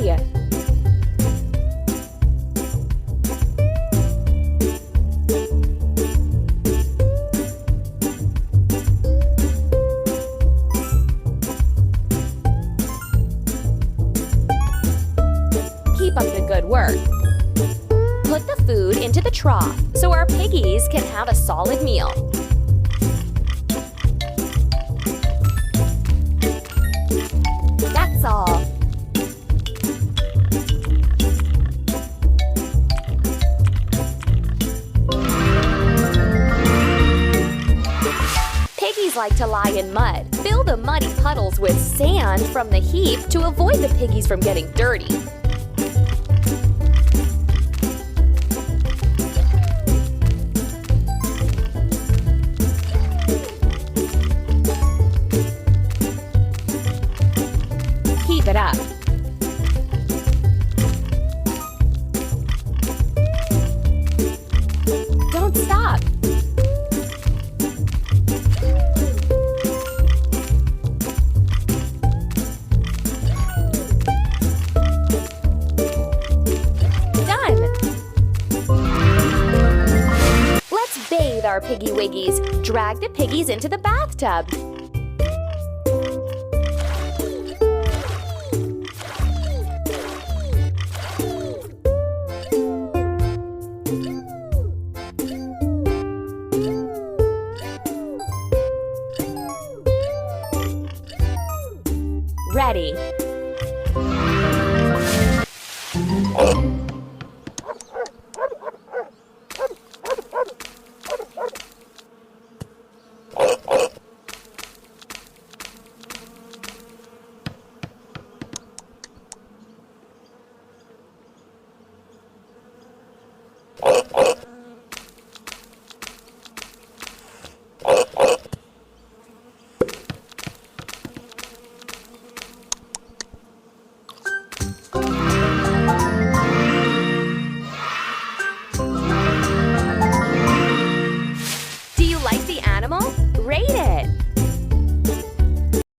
way. Keep up the good work. Put the food into the trough so our piggies can have a solid meal. That's all. Piggies like to lie in mud. Fill the muddy puddles with sand from the heap to avoid the piggies from getting dirty. Keep it up. Don't stop. Done. Let's bathe our piggy wiggies. Drag the piggies into the bathtub.